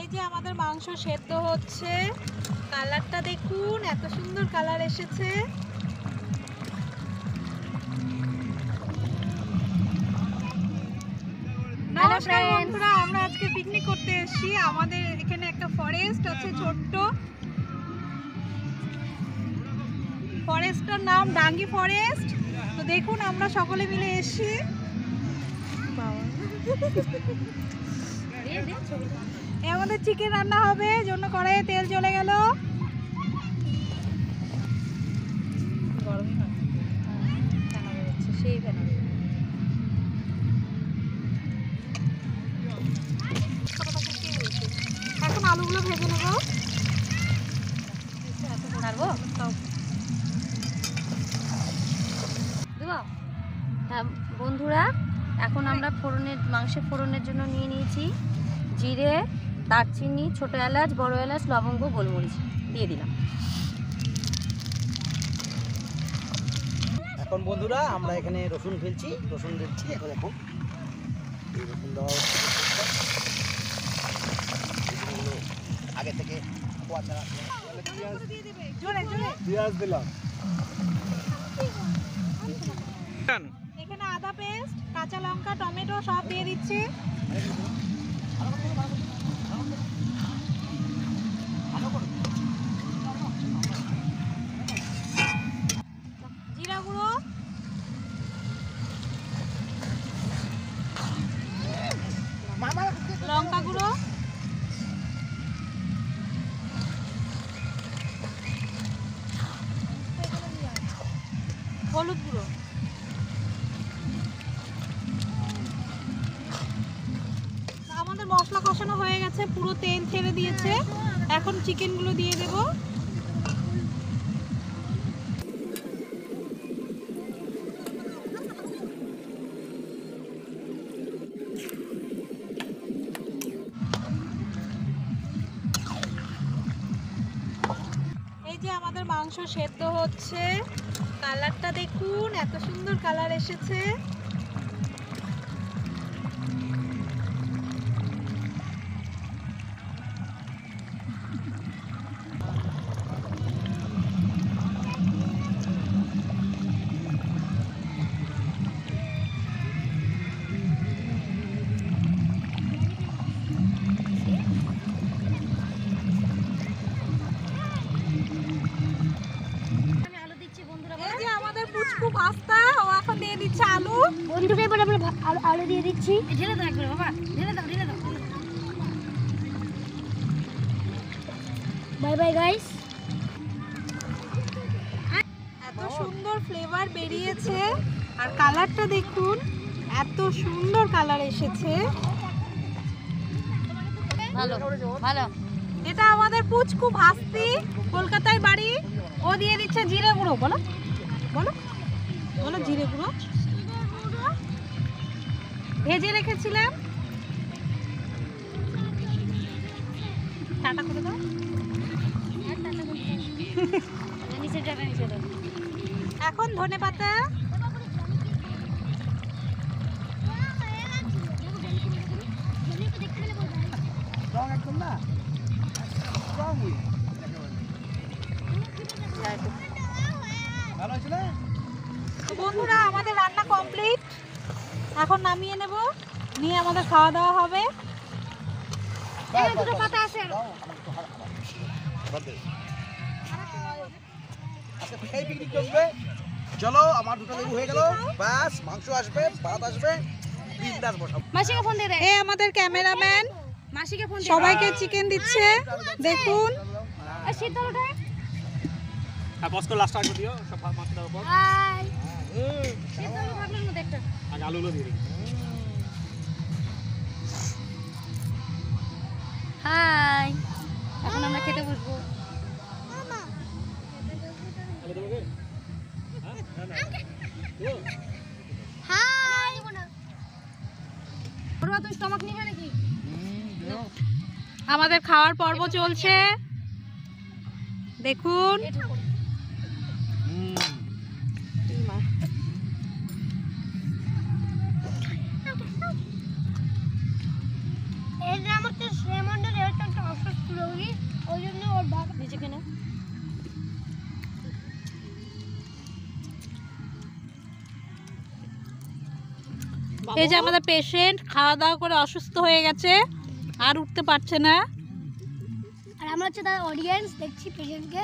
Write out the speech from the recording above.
এই যে আমাদের মাংস সেদ্ধ হচ্ছে, কালারটা দেখুন, এত সুন্দর কালার এসেছে। নমস্কার বন্ধুরা, আমরা আজকে পিকনিক করতে এসেছি। আমাদের এখানে একটা ফরেস্ট আছে, ছোট্ট ফরেস্টটার নাম ডাঙ্গি ফরেস্ট। তো দেখুন আমরা সকলে মিলে এসেছি। আমাদের চিকেন রান্না হবে, জন্য কড়াইয়ে তেল চলে গেল। এখন আলুগুলো ভেজে নেবো। হ্যাঁ বন্ধুরা, এখন আমরা মাংসের ফোড়নের জন্য নিয়ে নিয়েছি জিরে, দারচিনি, ছোট এলাচ, বড় এলাচ, লবঙ্গ, গোলমরিচ দিয়ে দিলাম। এখন বন্ধুরা আমরা এখানে রসুন ফেলছি, রসুন দিচ্ছি এখন। এই রসুন দেওয়া আগে থেকে পেঁয়াজ দিলাম। এখানে আদা পেস্ট, কাঁচা লঙ্কা, টমেটো সব দিয়ে দিচ্ছি। জিরা গুঁড়ো, লঙ্কা গুঁড়ো, হলুদ গুঁড়ো। আমাদের মশলা কষানো হয়ে গেছে, পুরো তেল ছেড়ে দিয়েছে। এখন চিকেনগুলো দিয়ে দেব। এই যে আমাদের মাংস সেদ্ধ হচ্ছে, কালারটা দেখুন, এত সুন্দর কালার এসেছে। পুচকু পাস্তা, ও এখন দিয়ে দিচ্ছে আলু। বন্ধুকে বলে আলু দিয়ে দিচ্ছি। ঢেলে দাও একবার বাবা, ঢেলে দাও, ঢেলে দাও। Bye bye guys. এত সুন্দর ফ্লেভার বেরিয়েছে, আর কালারটা দেখুন, এত সুন্দর কালার এসেছে। ভালো ভালো। এটা আমাদের পুচকু ভাস্তি, কলকাতায় বাড়ি। ও দিয়ে দিচ্ছে জিরে গুঁড়ো। বলো বলো বলো, জিরে গুঁড়ো ভেজে রেখেছিলাম। টাটা করে দাও। এখন ধনেপাতা, একদম না ভালো হয়েছে না? বন্ধুরা আমাদের রান্না কমপ্লিট। এখন নামিয়ে নেব, নিয়ে আমাদের খাওয়া দাওয়া হবে। দুটো পাতা আছে। চলো, আমার দুটো লেবু হয়ে গেল, বাস মাংস আসবে, ভাত আসবে, বিন্দাস বসাবো। মাসিকে ফোন দে রে। এই আমাদের ক্যামেরাম্যান মাসিকে ফোন দে। সবাইকে চিকেন দিচ্ছে, দেখুন। আর শীতলটা আর বসকো লাস্ট আগে দিও, সব মাছ দাও উপর। হাই শীতল ভাগলের মধ্যে একটা আগে আলুগুলো দিয়ে দিই। হাই। এখন আমরা খেতে বসবো। আলু দেবো কি? হ্যাঁ না না ও হাই ওরা তো স্টমাক নিবে নাকি? আমাদের খাওয়ার পর্ব চলছে, দেখুন। এটা আমাকে সেমন এই যে আমাদের পেশেন্ট খাওয়া দাওয়া করে অসুস্থ হয়ে গেছে, আর উঠতে পারছে না। আর আমরা হচ্ছে তার অডিয়েন্স, দেখছি পেশেন্টকে।